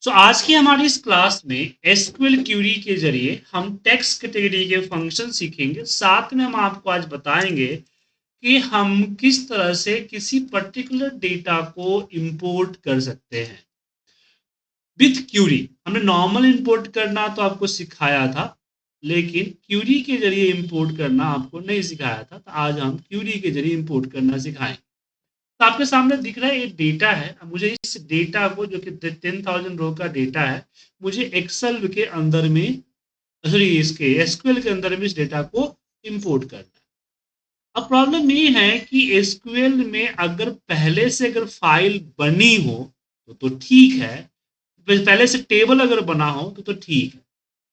आज की हमारी इस क्लास में एसक्यूएल क्यूरी के जरिए हम टेक्स्ट कैटेगरी के फंक्शन सीखेंगे। साथ में हम आपको आज बताएंगे कि हम किस तरह से किसी पर्टिकुलर डेटा को इंपोर्ट कर सकते हैं विथ क्यूरी। हमने नॉर्मल इंपोर्ट करना तो आपको सिखाया था, लेकिन क्यूरी के जरिए इंपोर्ट करना आपको नहीं सिखाया था। तो आज हम क्यूरी के जरिए इंपोर्ट करना सिखाएंगे। तो आपके सामने दिख रहा है ये डेटा है। अब मुझे इस डेटा को, जो कि 10,000 रो का डेटा है, मुझे एक्सेल के अंदर में, सॉरी, इसके एसक्यूएल के अंदर में इस डेटा को इंपोर्ट करना है। अब प्रॉब्लम ये है कि एसक्यूएल में अगर पहले से अगर फाइल बनी हो तो ठीक है, पहले से टेबल अगर बना हो तो ठीक है,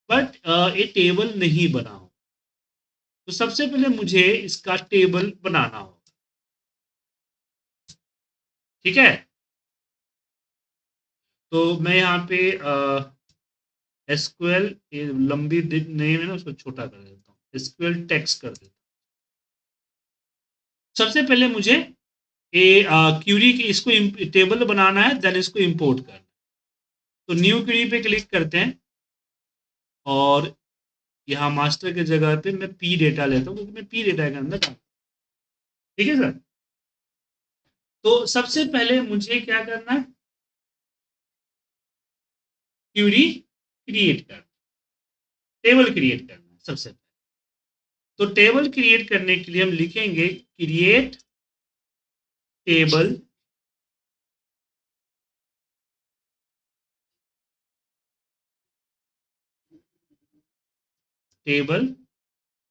बट ये टेबल नहीं बना हो तो सबसे पहले मुझे इसका टेबल बनाना होगा। ठीक है, तो मैं यहाँ पे एसक्यूएल, लंबी नेम है ना, उसको छोटा कर देता हूँ, एसक्यूएल टेक्स्ट कर देता हूँ। सबसे पहले मुझे ये क्यूरी की इसको टेबल बनाना है, देन इसको इंपोर्ट करना है। तो न्यू क्यूरी पे क्लिक करते हैं और यहाँ मास्टर के जगह पे मैं पी डेटा लेता हूँ, क्योंकि मैं पी डेटा के अंदर काम। ठीक है सर। तो सबसे पहले मुझे क्या करना है, क्यूरी क्रिएट करना, टेबल क्रिएट करना है सबसे पहले। तो टेबल क्रिएट करने के लिए हम लिखेंगे क्रिएट टेबल, टेबल,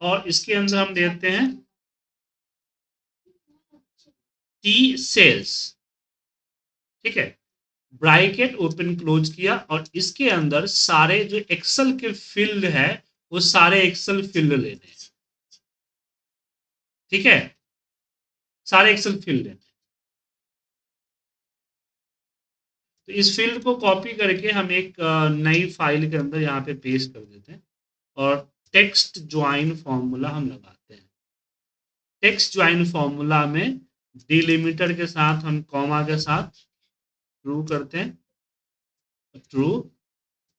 और इसके अंदर हम देते हैं टी सेल्स। ठीक है, ब्रैकेट ओपन क्लोज किया और इसके अंदर सारे जो एक्सेल के फील्ड है वो सारे एक्सेल फील्ड लेने हैं। ठीक है, सारे एक्सेल फील्ड लेने। तो इस फील्ड को कॉपी करके हम एक नई फाइल के अंदर यहाँ पे पेस्ट कर देते हैं और टेक्स्ट ज्वाइन फॉर्मूला हम लगाते हैं। टेक्स्ट ज्वाइन फॉर्मूला में डिलिमिटर के साथ हम कॉमा के साथ ट्रू करते हैं, ट्रू,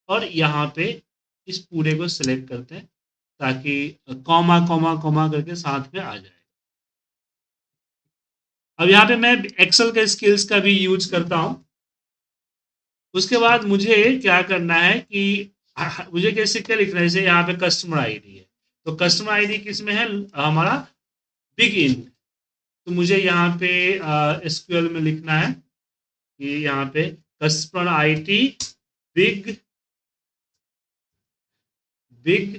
और यहाँ पे इस पूरे को सिलेक्ट करते हैं ताकि कॉमा कॉमा कॉमा करके साथ में आ जाए। अब यहाँ पे मैं एक्सेल के स्किल्स का भी यूज करता हूँ। उसके बाद मुझे क्या करना है कि मुझे कैसे क्या लिखना है, जैसे यहाँ पे कस्टमर आईडी है, तो कस्टमर आईडी किस में है, हमारा बिग इन। तो मुझे यहाँ पे एसक्यूएल में लिखना है कि यहाँ पे customer ID big big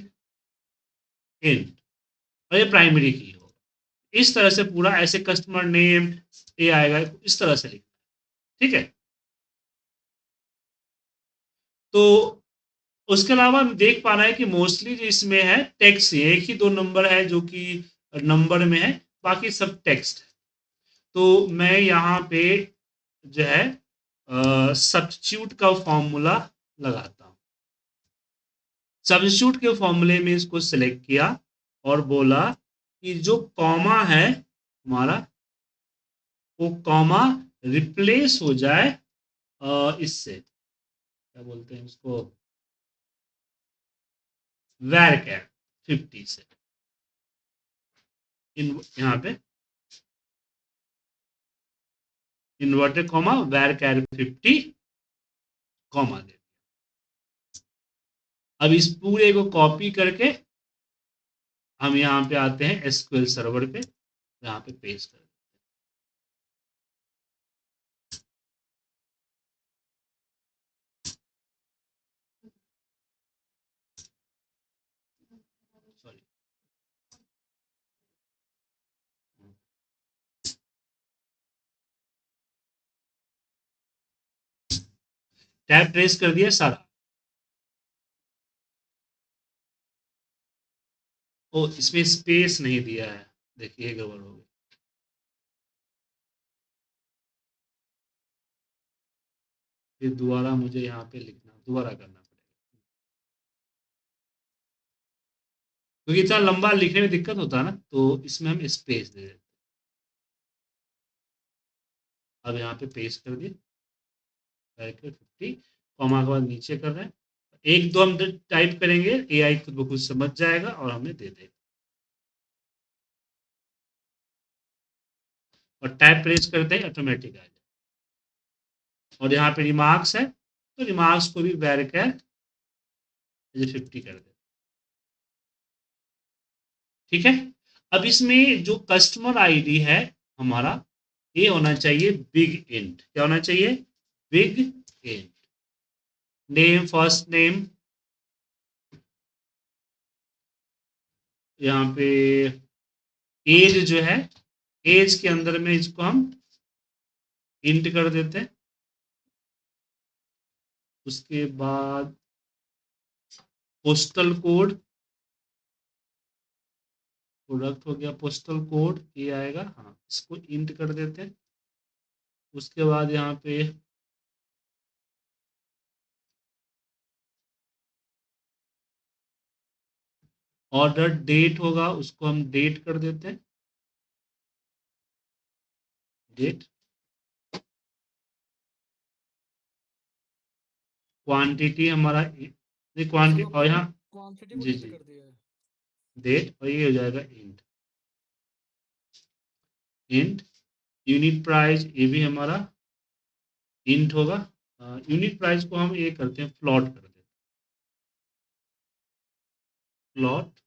in, और ये प्राइमरी की हो। इस तरह से पूरा ऐसे कस्टमर नेम ये आएगा, इस तरह से लिखना। ठीक है, तो उसके अलावा हम देख पा रहे हैं कि मोस्टली जो इसमें है टेक्स्ट, एक ही दो नंबर है जो कि नंबर में है, बाकी सब टेक्स्ट है। तो मैं यहाँ पे जो है सब्स्टिट्यूट का फॉर्मूला लगाता हूँ। सब्स्टिट्यूट के फॉर्मूले में इसको सिलेक्ट किया और बोला कि जो कॉमा है हमारा, वो कॉमा रिप्लेस हो जाए इससे, क्या बोलते हैं इसको, वैर 50 से। यहाँ पे इन्वर्टेड कॉमा वैर 50 कॉमा दे। अब इस पूरे को कॉपी करके हम यहाँ पे आते हैं एसक्यूएल सर्वर पे, यहाँ पे पेस्ट कर। सॉरी, टैब प्रेस कर दिया सारा। ओ, इसमें स्पेस नहीं दिया है, देखिए गड़बड़ हो गई। फिर दोबारा मुझे यहाँ पे लिखना, दोबारा करना पड़ेगा, क्योंकि इतना लंबा लिखने में दिक्कत होता है ना, तो इसमें हम स्पेस दे देते हैं। अब यहाँ पे पेस्ट कर दिए 50, कॉमा के बाद नीचे कर रहे हैं, एक दो हम टाइप करेंगे, एआई खुद ब खुद समझ जाएगा और हमें दे देगा। और टैब प्रेस करते ही ऑटोमेटिक आ जाए। और यहाँ पे रिमार्क्स है, तो रिमार्क्स को भी varchar 50 कर दे। ठीक है। अब इसमें जो कस्टमर आईडी है हमारा, ये होना चाहिए बिग इंट। क्या होना चाहिए? Big int. Name, first name, यहाँ पे एज जो है, एज के अंदर में इसको हम इंट कर देते हैं। उसके बाद पोस्टल कोड, प्रोडक्ट हो गया, पोस्टल कोड ये आएगा, हाँ इसको इंट कर देते हैं। उसके बाद यहाँ पे ऑर्डर डेट होगा, उसको हम डेट कर देते हैं, डेट। क्वांटिटी हमारा सर क्वांटिटी, और हमने यहाँ क्वांटिटी को जी इंट जी कर दिया है। डेट, और ये हो जाएगा इंट। इंट यूनिट प्राइस, ये भी हमारा इंट होगा। यूनिट प्राइस को हम ये करते हैं, फ्लॉट कर देते हैं, फ्लॉट।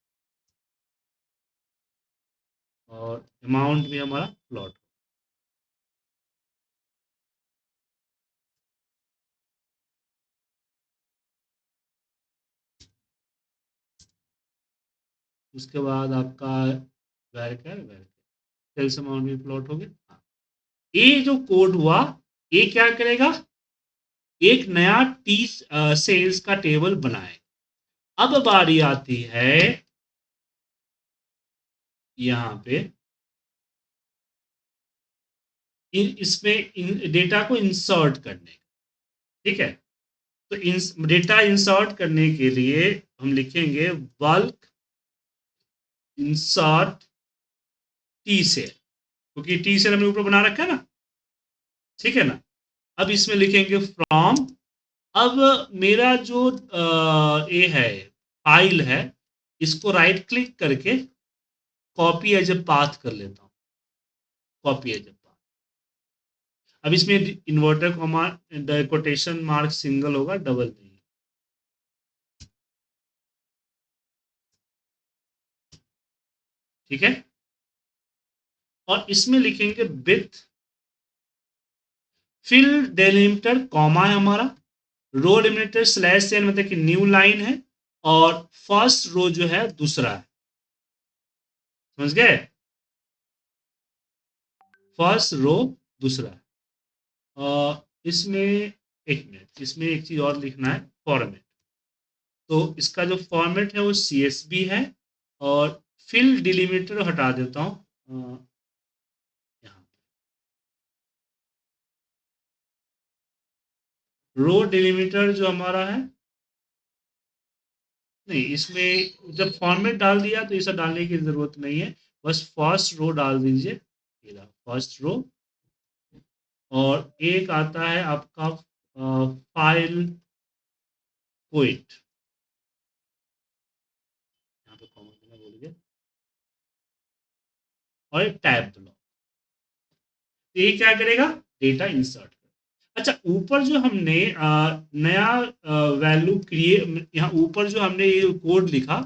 और अमाउंट भी हमारा फ्लॉट। उसके बाद आपका वेरिफाई सेल्स अमाउंट भी प्लॉट हो गया। ये जो कोड हुआ, ये क्या करेगा? एक नया टी सेल्स का टेबल बनाए। अब बारी आती है यहाँ पे इसमें डेटा को इंसर्ट करने। ठीक है। तो डेटा इंसर्ट करने के लिए हम लिखेंगे बल्क इंसर्ट टी सेल, क्योंकि टी सेल हमने ऊपर बना रखा है ना। ठीक है ना। अब इसमें लिखेंगे फ्रॉम। अब मेरा जो ये है, फाइल है, इसको राइट क्लिक करके कॉपी एज ए पाथ कर लेता हूँ, कॉपी एज ए पाथ। अब इसमें inverter comma quotation mark single होगा, डबल नहीं। ठीक है। और इसमें लिखेंगे विथ फिल डेलिमिटर, कॉमा है हमारा, रो डेलिमिटर स्लैश एन, मतलब कि न्यू लाइन है, और फर्स्ट रो जो है दूसरा है। समझ गए? फर्स्ट रो दूसरा है। इसमें एक मिनट, इसमें एक चीज और लिखना है, फॉर्मेट। तो इसका जो फॉर्मेट है वो CSV है। और फिल डिलीमीटर हटा देता हूँ यहाँ। रो डिलीमीटर जो हमारा है, नहीं इसमें जब फॉर्मेट डाल दिया तो इसे डालने की जरूरत नहीं है, बस फर्स्ट रो डाल दीजिए, फर्स्ट रो। और एक आता है आपका फाइल क्विट, यहाँ पे कॉमा देना भूल गया, और एक टैब ब्लॉक। तो ये क्या करेगा? Data insert. अच्छा, ऊपर जो हमने नया वैल्यू क्रिएट, यहाँ ऊपर जो हमने ये कोड लिखा,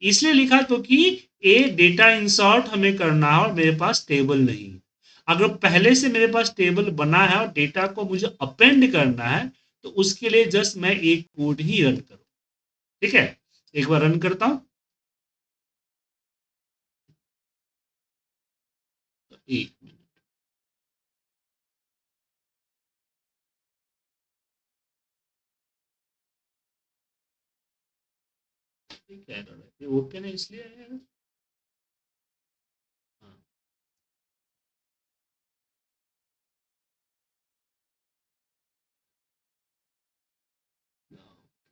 इसलिए लिखा क्योंकि ये डेटा इंसर्ट हमें करना है और मेरे पास टेबल नहीं है। अगर पहले से मेरे पास टेबल बना है और डेटा को मुझे अपेंड करना है, तो उसके लिए जस्ट मैं एक कोड ही रन करूँ। ठीक है। एक बार रन करता हूँ, तो एक मिनट, ठीक है, ये ओपन है इसलिए है। हाँ,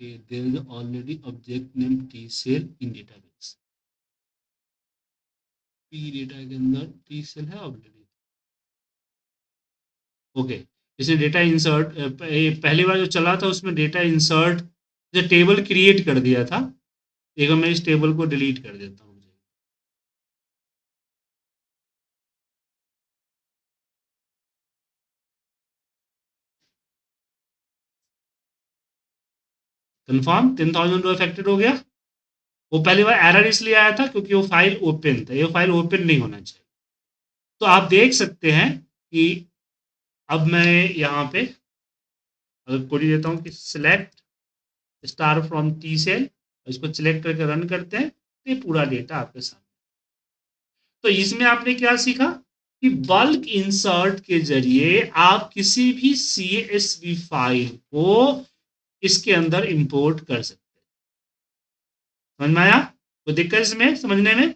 okay, there is already object named T cell in database। P data के अंदर टी सेल है ऑलरेडी। ओके। जैसे डेटा इंसर्ट पहली बार जो चला था उसमें डेटा इंसर्ट जो टेबल क्रिएट कर दिया था। एक मैं इस टेबल को डिलीट कर देता हूँ। कंफर्म 10,000 रो अफेक्टेड हो गया। वो पहली बार एरर इसलिए आया था क्योंकि वो फाइल ओपन था, ये फाइल ओपन नहीं होना चाहिए। तो आप देख सकते हैं कि अब मैं यहाँ पे अगर कोडी देता हूँ कि select star from T cell, इसको सिलेक्ट करके रन करते हैं तो ये पूरा डेटा आपके सामने। तो इसमें आपने क्या सीखा कि बल्क इंसर्ट के जरिए आप किसी भी CSV फाइल को इसके अंदर इंपोर्ट कर सकते हैं। समझ में आया? तो दिक्कत इसमें समझने में?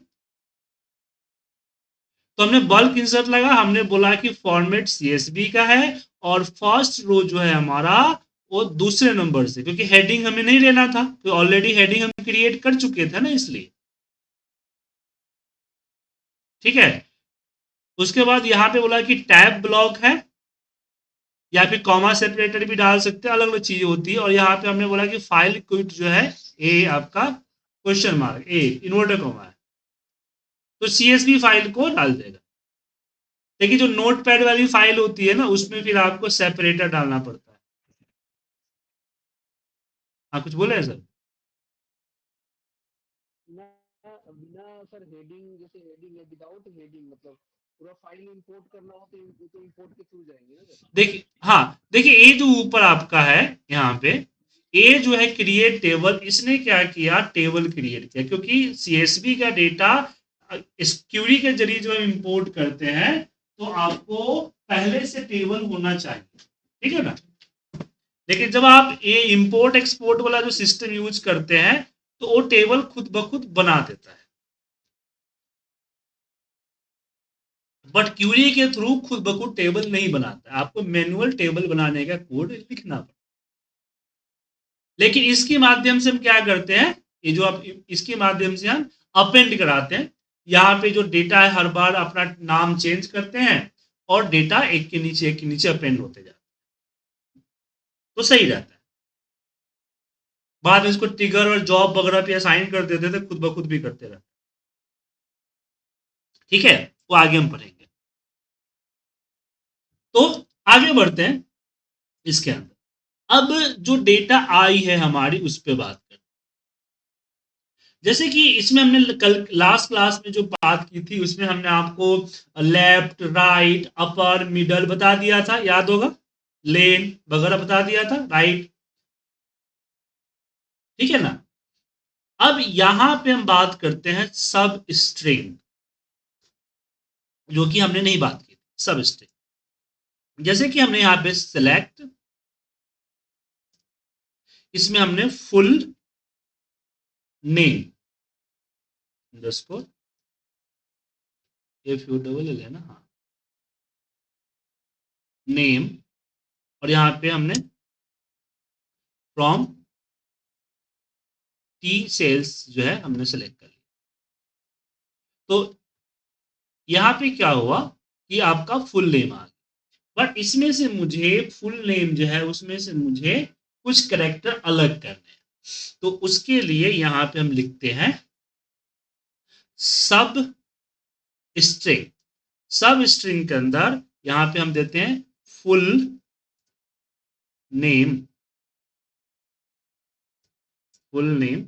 तो हमने बल्क इंसर्ट लगा, हमने बोला कि फॉर्मेट CSV का है और फर्स्ट रो जो है हमारा वो दूसरे नंबर से, क्योंकि हेडिंग हमें नहीं लेना था, तो ऑलरेडी हेडिंग हम क्रिएट कर चुके थे ना, इसलिए। ठीक है। उसके बाद यहाँ पे बोला कि टैब ब्लॉक है या फिर कॉमा सेपरेटर भी डाल सकते हैं, अलग अलग चीजें होती है। और यहाँ पे हमने बोला कि फाइल क्विट जो है ए आपका क्वेश्चन मार्क ए इन्वर्टर कॉमा है, तो CSV फाइल को डाल देगा। लेकिन जो नोट पैड वाली फाइल होती है ना उसमें फिर आपको सेपरेटर डालना पड़ता है। हाँ कुछ बोले सर? बिना सर हेडिंग, जैसे हेडिंग है विदाउट हेडिंग, मतलब पूरा फाइल इंपोर्ट करना हो तो इंपोर्ट के थ्रू जाएंगे ना सर? देखिए, हाँ देखिए, ये जो ऊपर आपका है यहाँ पे, ये जो है क्रिएट टेबल, इसने क्या किया, टेबल क्रिएट किया। क्योंकि CSV का डेटा इस क्यूरी के जरिए जो इंपोर्ट करते हैं तो आपको पहले से टेबल होना चाहिए, ठीक है ना। लेकिन जब आप ये इंपोर्ट एक्सपोर्ट वाला जो सिस्टम यूज करते हैं तो वो टेबल खुद ब खुद बना देता है, बट क्यूरी के थ्रू खुद ब खुद टेबल नहीं बनाता, आपको मैनुअल टेबल बनाने का कोड लिखना पड़ता। लेकिन इसके माध्यम से हम क्या करते हैं, ये जो आप इसके माध्यम से हम अपेंड कराते हैं, यहाँ पे जो डेटा है हर बार अपना नाम चेंज करते हैं और डेटा एक के नीचे अपेंड होते जाते हैं, तो सही रहता है। बाद में इसको ट्रिगर और जॉब वगैरह पे असाइन कर देते थे, खुद ब खुद भी करते रहते। ठीक है, वो आगे हम पढ़ेंगे। तो आगे बढ़ते हैं इसके अंदर। अब जो डेटा आई है हमारी उस पर बात करते हैं। जैसे कि इसमें हमने कल लास्ट क्लास में जो बात की थी उसमें हमने आपको लेफ्ट राइट अपर मिडल बता दिया था, याद होगा, लेन वगैरह बता दिया था, राइट, ठीक है ना। अब यहां पे हम बात करते हैं सब स्ट्रिंग, जो कि हमने नहीं बात की थी, सब स्ट्रिंग। जैसे कि हमने यहां पे सिलेक्ट, इसमें हमने फुल नेम अंडरस्कोर FULL है ना, हाँ, नेम, और यहां पे हमने फ्रॉम टी सेल्स जो है हमने सेलेक्ट कर लिया। तो यहां पे क्या हुआ कि आपका फुल नेम आ गया, बट इसमें से मुझे फुल नेम जो है उसमें से मुझे कुछ करेक्टर अलग करने हैं। तो उसके लिए यहां पे हम लिखते हैं सब स्ट्रिंग। सब स्ट्रिंग के अंदर यहां पे हम देते हैं full name, full name,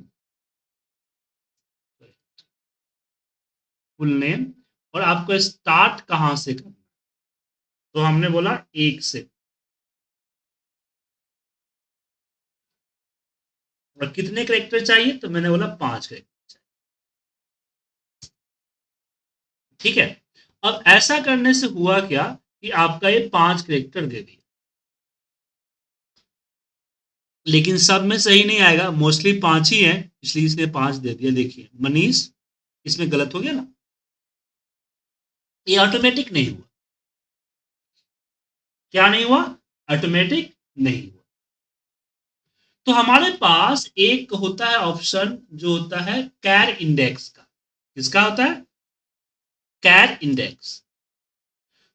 full name, और आपको स्टार्ट कहां से करना, तो हमने बोला एक से, और कितने करेक्टर चाहिए, तो मैंने बोला 5 करेक्टर चाहिए। ठीक है। अब ऐसा करने से हुआ क्या कि आपका ये 5 करेक्टर दे दिया, लेकिन सब में सही नहीं आएगा, मोस्टली 5 ही है, इसलिए इसने 5 दे दिया। देखिए मनीष, इसमें गलत हो गया ना, ये ऑटोमेटिक नहीं हुआ। क्या नहीं हुआ? ऑटोमेटिक नहीं हुआ। तो हमारे पास एक होता है ऑप्शन जो होता है कैर इंडेक्स का। किसका होता है? कैर इंडेक्स।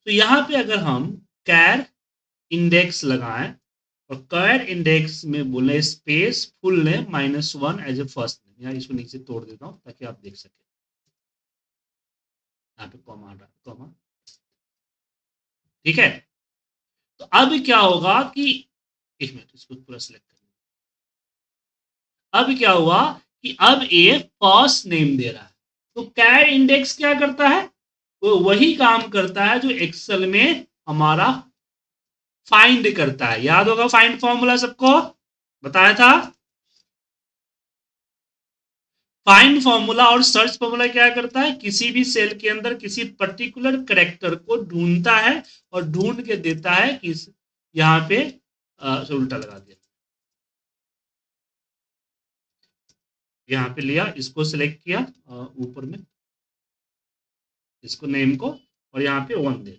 तो यहां पे अगर हम कैर इंडेक्स लगाएं और कैर इंडेक्स में बोले space full name -1 as a first name. यहाँ इसको नीचे तोड़ देता हूँ ताकि आप देख सके। यहाँ पे कॉमा हटा, कॉमा, ठीक है। तो अब क्या होगा कि एक मिनट इसको पूरा सिलेक्ट कर, अब क्या हुआ कि अब ये फर्स्ट नेम दे रहा है। तो कैर इंडेक्स क्या करता है, वो वही काम करता है जो एक्सेल में हमारा फाइंड करता है। याद होगा फाइंड फॉर्मूला सबको बताया था। फाइंड फॉर्मूला और सर्च फॉर्मूला क्या करता है, किसी भी सेल के अंदर किसी पर्टिकुलर करेक्टर को ढूंढता है और ढूंढ के देता है कि यहां पे उल्टा लगा दिया, यहाँ पे लिया, इसको सिलेक्ट किया ऊपर में, इसको नेम को, और यहाँ पे 1 दे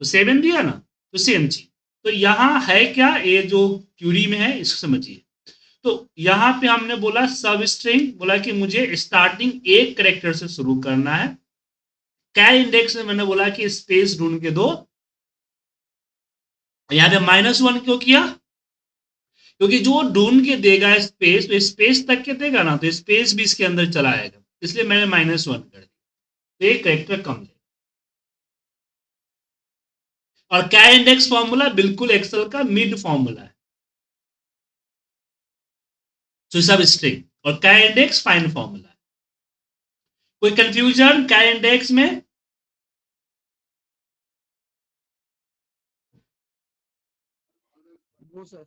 तो 7 दिया ना। तो सेम चीज, तो यहाँ है क्या, ये जो क्यूरी में है इसको समझिए। तो यहाँ पे हमने बोला सब स्ट्रिंग, बोला कि मुझे स्टार्टिंग एक करेक्टर से शुरू करना है। कैर इंडेक्स में मैंने बोला कि स्पेस ढूंढ के दो। यहाँ पे -1 क्यों किया, क्योंकि जो ढूंढ के देगा स्पेस, तो स्पेस तक के देगा ना, तो स्पेस भी इसके अंदर चला आएगा, इसलिए मैंने -1 कर दिया, तो एक करेक्टर कम लेगा। और कैर इंडेक्स फॉर्मूला बिल्कुल एक्सेल का मिड फॉर्मूला है, तो सब स्ट्रिंग, और कैर इंडेक्स फाइन फॉर्मूला है। कोई कंफ्यूजन कैर इंडेक्स में? वो सर।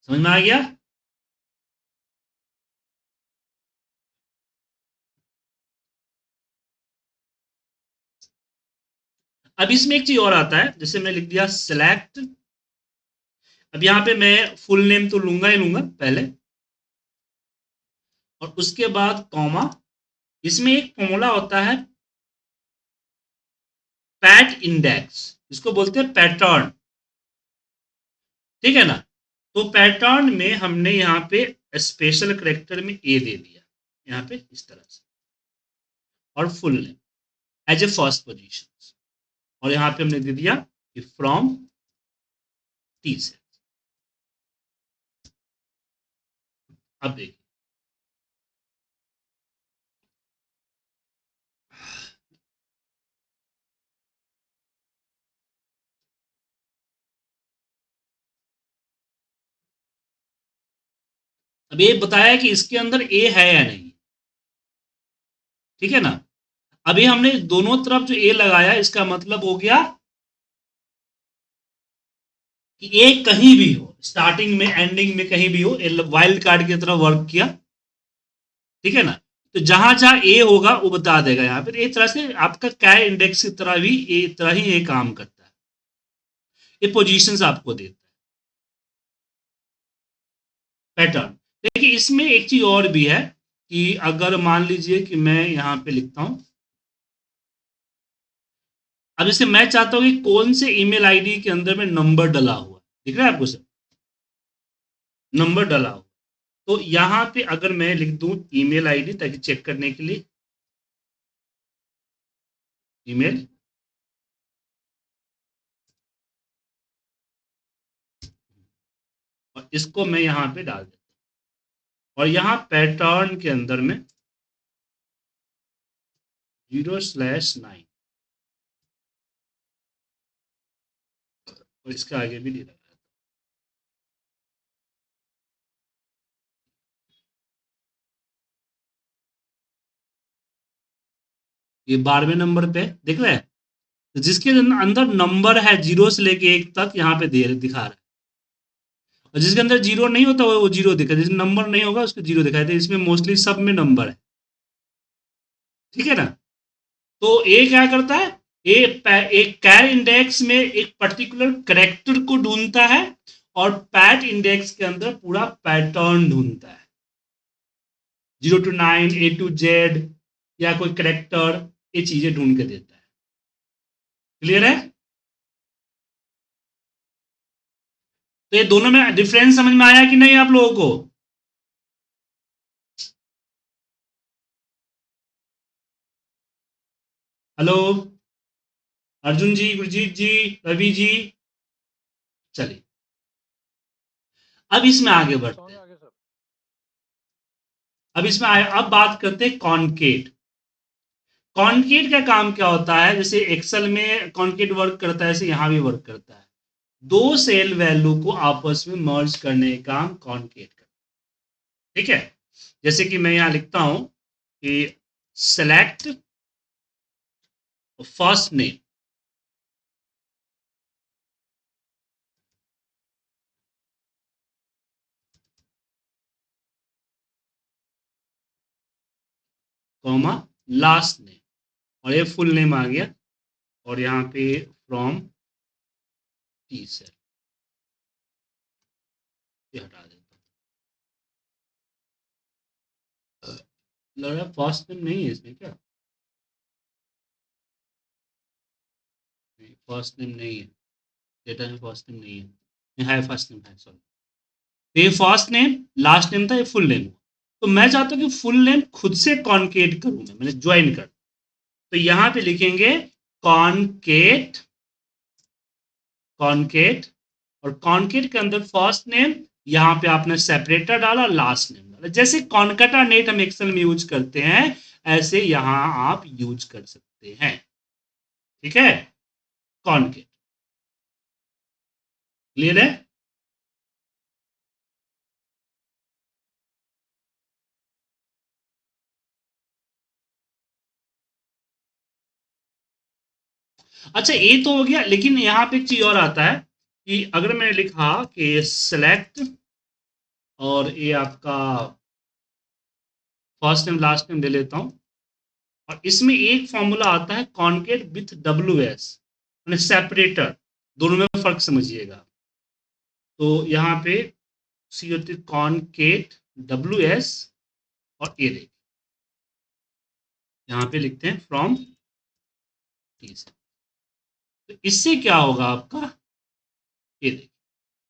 समझ में आ गया? अब इसमें एक चीज और आता है, जैसे मैं लिख दिया सिलेक्ट, अब यहां पे मैं फुल नेम तो लूंगा ही लूंगा पहले, और उसके बाद कॉमा। इसमें एक फॉर्मूला होता है पैट इंडेक्स, इसको बोलते हैं पैटर्न, ठीक है ना। तो पैटर्न में हमने यहाँ पे स्पेशल करेक्टर में ए दे दिया, यहाँ पे इस तरह से, और full name as a first position, और यहाँ पे हमने दे दिया कि फ्रॉम टी से। अब देखिए, अब ये बताया कि इसके अंदर ए है या नहीं, ठीक है ना। अभी हमने दोनों तरफ जो ए लगाया, इसका मतलब हो गया कि ए कहीं भी हो, स्टार्टिंग में एंडिंग में कहीं भी हो, वाइल्ड कार्ड की तरह वर्क किया, ठीक है ना। तो जहां जहां ए होगा वो बता देगा यहाँ पे, एक तरह से आपका कैर इंडेक्स की तरह भी ए तरह ही ये काम करता है, ये पोजीशंस आपको देता है पैटर्न। देखिए इसमें एक चीज और भी है कि अगर मान लीजिए कि मैं यहाँ पे लिखता हूं, अब जैसे मैं चाहता हूं कि कौन से ईमेल आईडी के अंदर में नंबर डला हुआ, दिख रहा है आपको सर, नंबर डला हुआ। तो यहाँ पे अगर मैं लिख दूं ईमेल आईडी ताकि चेक करने के लिए, ईमेल, और इसको मैं यहाँ पे डाल देता हूं, और यहाँ पैटर्न के अंदर में 0/9, और इसके आगे भी नहीं लगा, ये 12वें नंबर पे दिख रहा है, तो जिसके अंदर नंबर है 0 से लेके 1 तक यहाँ पे दे दिखा रहा है, और जिसके अंदर 0 नहीं होता वो 0 दिखा, जिसमें नंबर नहीं होगा उसको 0 दिखाई दे, इसमें मोस्टली सब में नंबर है, ठीक है ना। तो ये क्या करता है, ये एक कैर इंडेक्स में एक पर्टिकुलर करेक्टर को ढूंढता है, और पैट इंडेक्स के अंदर पूरा पैटर्न ढूंढता है, 0 to 9, A to Z, या कोई करेक्टर, ये चीजें ढूंढ के देता है। क्लियर है? तो ये दोनों में डिफरेंस समझ में आया कि नहीं आप लोगों को? हेलो, अर्जुन जी, गुरजीत जी, रवि जी, चलिए अब इसमें आगे बढ़ते हैं। अब बात करते हैं कॉनकेट। कॉनकेट का काम क्या होता है, जैसे एक्सेल में कॉनकेट वर्क करता है, ऐसे यहां भी वर्क करता है। दो सेल वैल्यू को आपस में मर्ज करने का काम कॉनकेट करता है। ठीक है, जैसे कि मैं यहां लिखता हूं कि select first name, comma last name, और ये फुल नेम आ गया, और यहाँ पे फ्रॉम टी सेल, ये हटा देता हूँ। लग रहा है फर्स्ट नेम नहीं है इसमें क्या, फर्स्ट नेम नहीं है, डेटा में फर्स्ट नेम नहीं है फर्स्ट नेम है, सॉरी। तो ये फर्स्ट नेम लास्ट नेम था, ये फुल नेम। तो मैं चाहता हूँ कि फुल नेम खुद से कॉन्केट करूँ, मैंने ज्वाइन कर, तो यहाँ पे लिखेंगे कॉन्केट, कॉन्केट, और कॉन्केट के अंदर फर्स्ट नेम, यहाँ पे आपने सेपरेटर डाला, लास्ट नेम डाला। जैसे कॉन्केटानेट हम एक्सेल में यूज करते हैं, ऐसे यहां आप यूज कर सकते हैं। ठीक है, कॉन्केट क्लियर है। अच्छा ये तो हो गया, लेकिन यहाँ पे एक चीज और आता है कि अगर मैंने लिखा कि सेलेक्ट, और ये आपका फर्स्ट नेम लास्ट नेम ले लेता हूं, और इसमें एक फॉर्मूला आता है कॉन्केट विथ WS, मैंने सेपरेटर, दोनों में फर्क समझिएगा। तो यहाँ पे सी होती है कॉन्केट WS, और ए देखिए यहाँ पे लिखते हैं फ्रॉम टी से। तो इससे क्या होगा आपका, ये देखिए,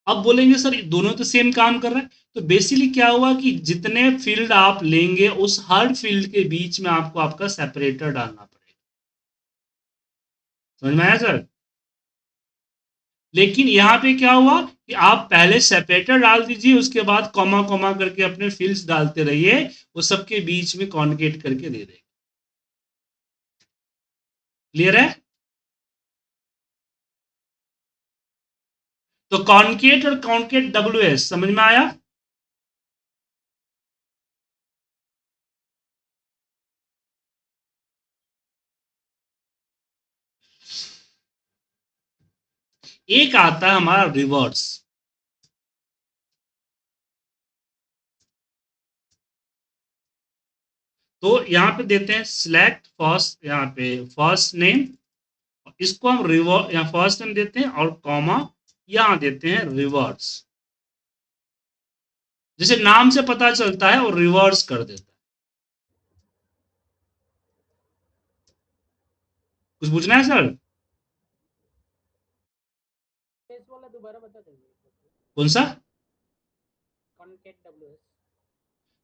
अब बोलेंगे सर दोनों तो सेम काम कर रहे हैं, तो बेसिकली क्या हुआ कि जितने फील्ड आप लेंगे उस हर फील्ड के बीच में आपको आपका सेपरेटर डालना पड़ेगा। समझ में आया सर। लेकिन यहाँ पे क्या हुआ कि आप पहले सेपरेटर डाल दीजिए, उसके बाद कॉमा कॉमा करके अपने फील्ड्स डालते रहिए, वो सबके बीच में कॉन्केट करके दे देगा। क्लियर है। तो कॉन्केट और कॉन्केट WS समझ में आया। एक आता है हमारा रिवर्स। तो यहां पे देते हैं सिलेक्ट फर्स्ट, यहाँ पे फर्स्ट नेम, इसको हम रिवर्स, यहाँ फर्स्ट नेम देते हैं और कॉमा यहां देते हैं रिवर्स। जैसे नाम से पता चलता है और रिवर्स कर देता है। कुछ पूछना है सर। इस वाला दोबारा बता देंगे, कौन सा कॉन्केट WS।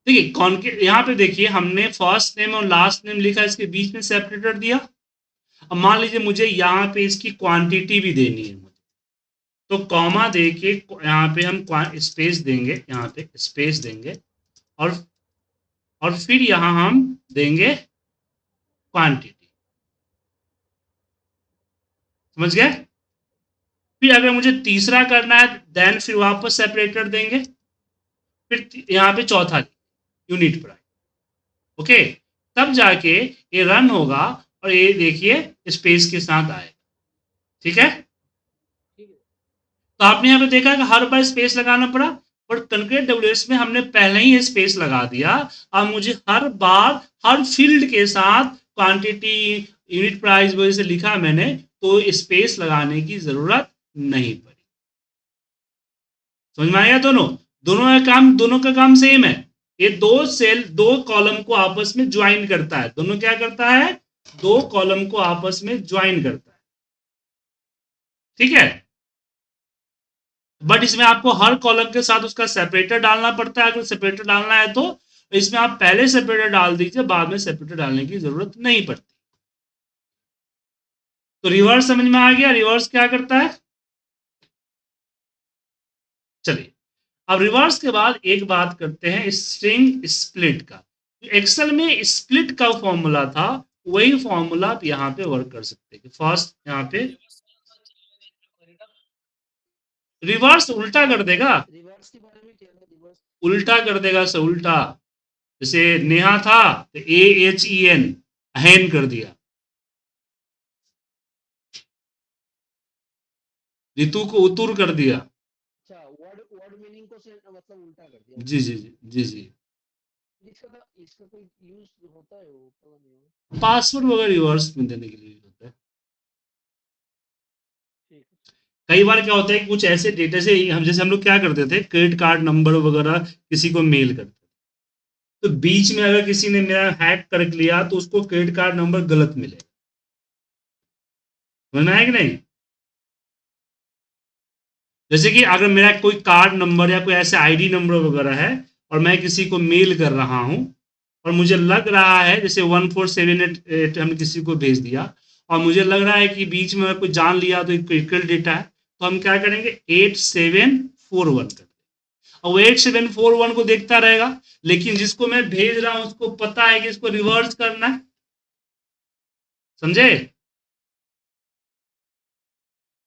देखिए कॉन्केट, यहाँ पे देखिए हमने फर्स्ट नेम और लास्ट नेम लिखा, इसके बीच में सेपरेटर दिया। अब मान लीजिए मुझे यहाँ पे इसकी क्वांटिटी भी देनी है मुझे, तो कॉमा देके यहाँ पे हम स्पेस देंगे, यहाँ पे स्पेस देंगे, और फिर यहाँ हम देंगे क्वांटिटी। समझ गए। फिर अगर मुझे तीसरा करना है देन फिर वापस सेपरेटर देंगे, फिर यहाँ पे चौथा यूनिट प्राइस। ओके, तब जाके ये रन होगा, और ये देखिए स्पेस के साथ आएगा। ठीक है, तो आपने यहाँ पे देखा कि हर बार स्पेस लगाना पड़ा, बट कॉन्केट WS में हमने पहले ही स्पेस लगा दिया। अब मुझे हर बार हर फील्ड के साथ क्वांटिटी यूनिट प्राइस वजह से लिखा मैंने, तो स्पेस लगाने की जरूरत नहीं पड़ी। समझ में आया। दोनों दोनों का काम सेम है। ये दो सेल दो कॉलम को आपस में ज्वाइन करता है। दोनों क्या करता है, दो कॉलम को आपस में ज्वाइन करता है। ठीक है, बट इसमें आपको हर कॉलम के साथ उसका सेपरेटर डालना पड़ता है। अगर सेपरेटर डालना है तो इसमें आप पहले सेपरेटर डाल दीजिए, बाद में सेपरेटर डालने की जरूरत नहीं पड़ती। तो रिवर्स समझ में आ गया। रिवर्स क्या करता है, चलिए, अब रिवर्स के बाद एक बात करते हैं स्ट्रिंग स्प्लिट का। एक्सेल में स्प्लिट का फॉर्मूला था, वही फॉर्मूला आप यहाँ पे वर्क कर सकते हैं। फर्स्ट यहाँ पे रिवर्स उल्टा कर देगा, रिवर्स के बारे में क्या है रिवर्स? उल्टा कर देगा सर, उल्टा। जैसे नेहा था तो AHEN हैन कर दिया, ऋतु को उतुर कर दिया। अच्छा, वर्ड वर्ड मीनिंग को से मतलब उल्टा कर दिया जी उसका। जी जी जी जी। इसका कोई यूज होता है वो पता नहीं। पासवर्ड वगैरह रिवर्स में देने के लिए होता है। ठीक है। कई बार क्या होता है कि कुछ ऐसे डेटा से हम, जैसे हम लोग क्या करते थे, क्रेडिट कार्ड नंबर वगैरह किसी को मेल करते, तो बीच में अगर किसी ने मेरा हैक कर लिया तो उसको क्रेडिट कार्ड नंबर गलत मिलेगा। समझ में आया कि नहीं? जैसे कि अगर मेरा कोई कार्ड नंबर या कोई ऐसे आईडी नंबर वगैरह है और मैं किसी को मेल कर रहा हूं, और मुझे लग रहा है जैसे 14788 हमने किसी को भेज दिया, और मुझे लग रहा है कि बीच में अगर कोई जान लिया तो क्रिटिकल डेटा है, तो हम क्या करेंगे, 8741 कर देंगे। और वो 8741 को देखता रहेगा, लेकिन जिसको मैं भेज रहा हूं उसको पता है कि इसको रिवर्स करना है। समझे?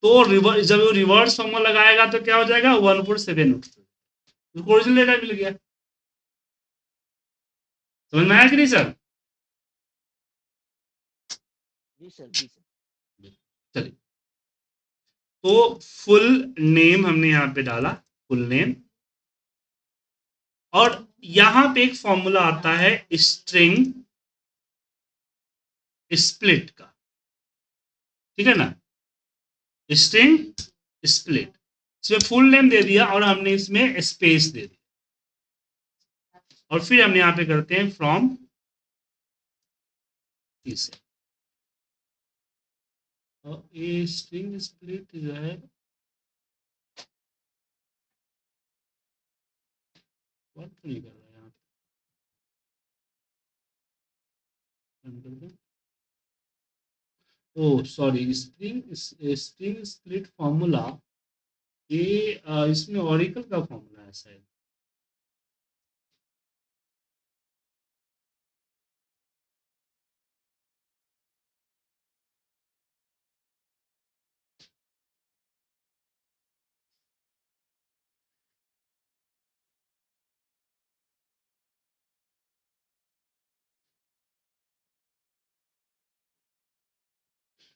तो जब वो रिवर्स फॉर्मूला लगाएगा तो क्या हो जाएगा, 147 उसको ओरिजिनल डेटा मिल गया। समझ में आया कि नहीं सर? जी सर, जी सर। चलिए, तो फुल नेम हमने यहाँ पे डाला, फुल नेम, और यहां पे एक फॉर्मूला आता है स्ट्रिंग स्प्लिट का, ठीक है ना, स्ट्रिंग स्प्लिट। इसमें फुल नेम दे दिया और हमने इसमें स्पेस दे दिया, और फिर हम यहाँ पे करते हैं फ्रॉम इसे, और ये स्ट्रिंग स्प्लिट जो है वर्क नहीं कर रहा है यहाँ पे। ओ सॉरी, स्ट्रिंग स्प्लिट फॉर्मूला, ये इसमें ऑरिकल का फॉर्मूला है शायद।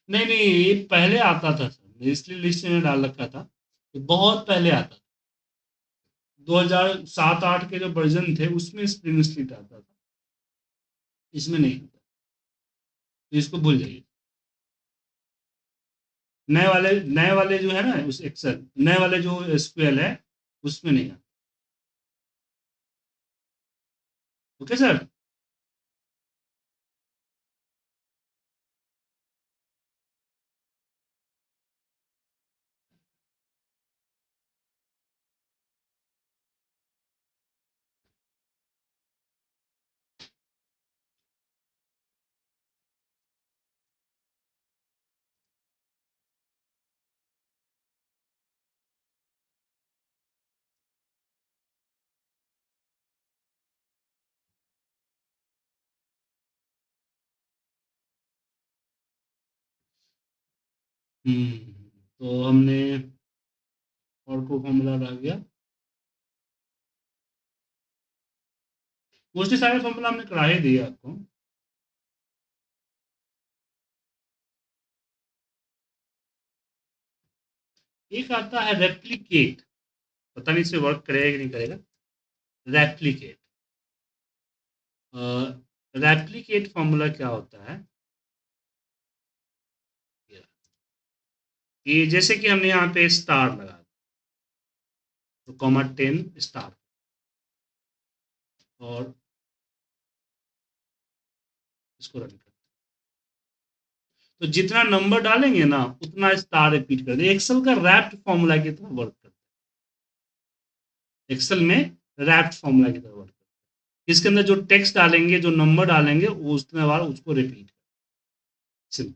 नहीं नहीं, ये पहले आता था सर, इसलिए लिस्ट में डाल रखा था, ये बहुत पहले आता था। 2007-8 के जो वर्जन थे उसमें स्प्रिंग स्प्लिट आता था, इसमें नहीं आता, तो इसको भूल जाइए। नए वाले जो है ना उस एक्सेल, नए वाले जो एसक्यूएल है उसमें नहीं आता। Okay sir. तो हमने और को फॉर्मूला रह गया, मोस्टली सारे फॉर्मूला हमने करा ही दिया आपको। एक आता है रेप्लीकेट, पता नहीं इसमें वर्क करेगा कि नहीं करेगा। रेप्लीकेट, रेप्लीकेट फॉर्मूला क्या होता है, ये जैसे कि हमने यहाँ पे स्टार लगा, तो कॉमा 10 स्टार, और इसको रन कर, तो जितना नंबर डालेंगे ना उतना स्टार रिपीट कर दे। एक्सेल का रैप्ट फॉर्मूला की तरह वर्क करता है, एक्सेल में रैप्ट फॉर्मूला की तरह वर्क करता है। इसके अंदर जो टेक्स्ट डालेंगे, जो नंबर डालेंगे, वो उतने बार उसको रिपीट, सिंपल।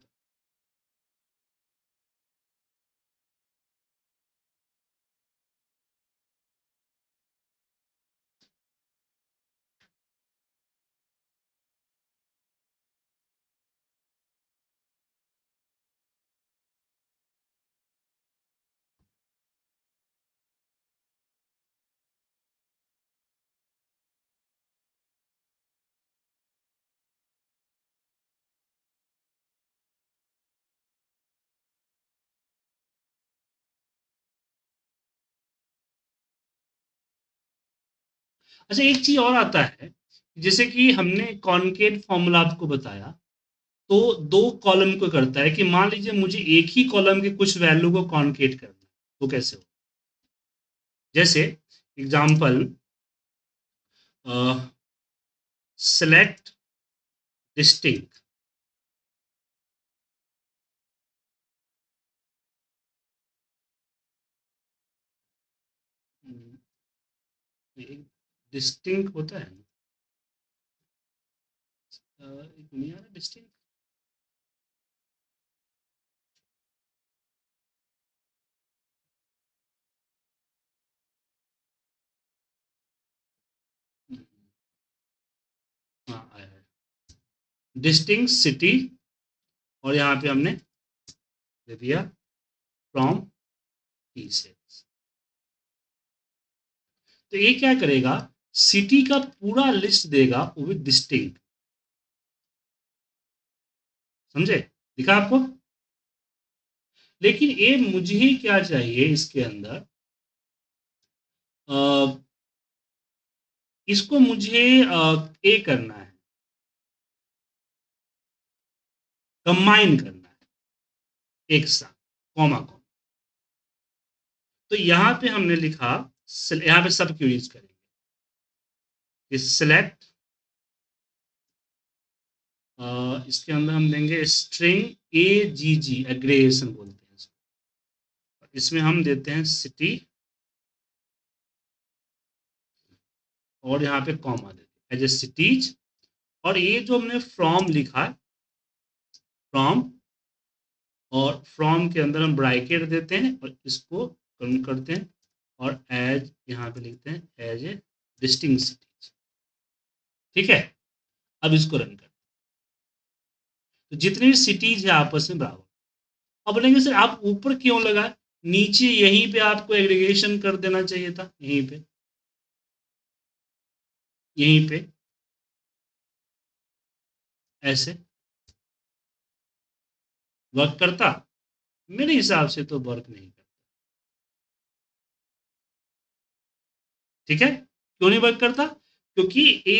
अच्छा, एक चीज और आता है, जैसे कि हमने कॉनकेट फॉर्मूला आपको बताया, तो 2 कॉलम को करता है कि मान लीजिए मुझे एक ही कॉलम के कुछ वैल्यू को कॉनकेट करना है, तो कैसे हो? जैसे एग्जांपल, सेलेक्ट डिस्टिंक्ट, डिस्टिंक्ट होता है ना, एक नहीं आ रहा डिस्टिंक्ट, हाँ आया है, डिस्टिंक्ट सिटी, और यहाँ पे हमने दे दिया फ्रॉम टी से। तो ये क्या करेगा, सिटी का पूरा लिस्ट देगा, वो भी डिस्टिंक्ट, समझे, दिखा आपको? लेकिन ये मुझे क्या चाहिए इसके अंदर, अ, इसको मुझे ये करना है, कंबाइन करना है एक साथ, कॉमा को। तो यहाँ पे हमने लिखा, यहाँ पे सब क्वेरीज करेंगे, सिलेक्ट, इसके अंदर हम देंगे स्ट्रिंग AGG, एग्रीगेशन बोलते हैं इसको। इसमें हम देते हैं सिटी, और यहाँ पे कॉमा देते हैं एज ए सिटीज, और ये जो हमने फ्रॉम लिखा है, फ्रॉम, और फ्रॉम के अंदर हम ब्रैकेट देते हैं और इसको कम करते हैं, और एज यहाँ पे लिखते हैं एज ए डिस्टिंक्ट सिटीज। ठीक है, अब इसको रन करते हैं, तो जितनी भी सिटीज है आपस में बराबर। अब बोलेंगे सर आप ऊपर क्यों लगाए, नीचे यहीं पे आपको एग्रीगेशन कर देना चाहिए था, यहीं पे, यहीं पे ऐसे वर्क करता, मेरे हिसाब से तो वर्क नहीं करता। ठीक है, क्यों नहीं वर्क करता, क्योंकि ये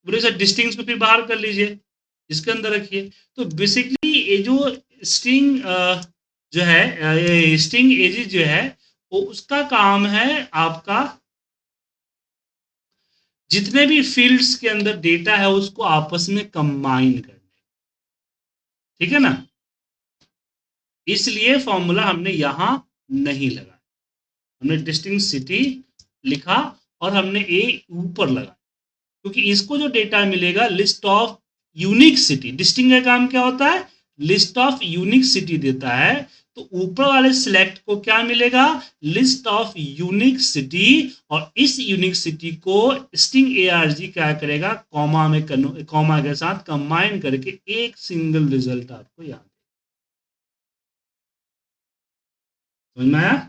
बोले सर डिस्टिंक्ट को फिर बाहर कर लीजिए, इसके अंदर रखिए। तो बेसिकली ये जो स्ट्रिंग जो है, ये स्ट्रिंग एजेस जो है, वो उसका काम है आपका जितने भी फील्ड्स के अंदर डेटा है उसको आपस में कंबाइन करना। ठीक है ना, इसलिए फॉर्मूला हमने यहां नहीं लगा, हमने डिस्टिंक्ट सिटी लिखा और हमने ए ऊपर लगा, क्योंकि इसको जो डेटा मिलेगा list of unique city, distinct का काम क्या होता है, लिस्ट ऑफ यूनिक सिटी देता है। तो ऊपर वाले सिलेक्ट को क्या मिलेगा, लिस्ट ऑफ यूनिक सिटी, और इस यूनिक सिटी को स्ट्रिंग ARG क्या करेगा, कॉमा में, कॉमा के साथ कंबाइन करके एक सिंगल रिजल्ट आपको याद, समझ में आया?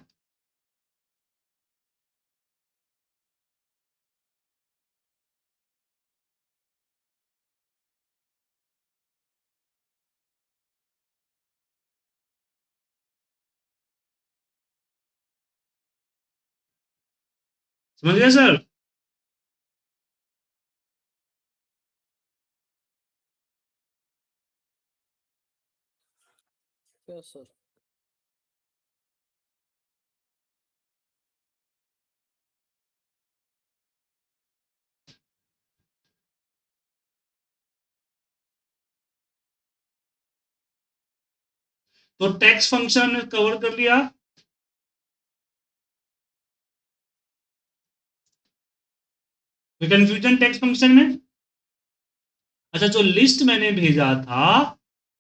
समझ गए सर? Yes sir. तो टेक्स्ट फंक्शन हमने कवर कर लिया, कोई कंफ्यूजन टेक्स्ट फंक्शन में? अच्छा, जो लिस्ट मैंने भेजा था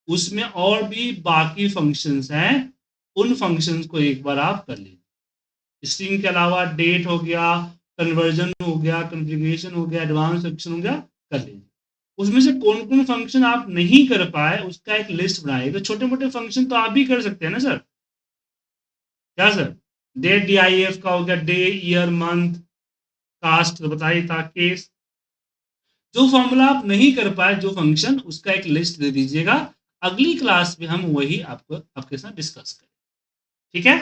उसमें और भी बाकी फंक्शंस हैं, उन फंक्शंस को एक बार आप कर लीजिए। स्ट्रिंग के अलावा डेट हो गया, कन्वर्जन हो गया, कॉन्फ़िगरेशन हो गया, एडवांस सेक्शन हो गया, कर लीजिए। उसमें से कौन कौन फंक्शन आप नहीं कर पाए उसका एक लिस्ट बनाइए। तो छोटे मोटे फंक्शन तो आप भी कर सकते हैं ना सर, क्या सर, डेट DIF का हो गया, डे ईयर मंथ कास्ट, तो बताइए था केस, जो फॉर्मूला आप नहीं कर पाए, जो फंक्शन, उसका एक लिस्ट दे दीजिएगा। अगली क्लास में हम वही आपको आपके साथ डिस्कस करें। ठीक है।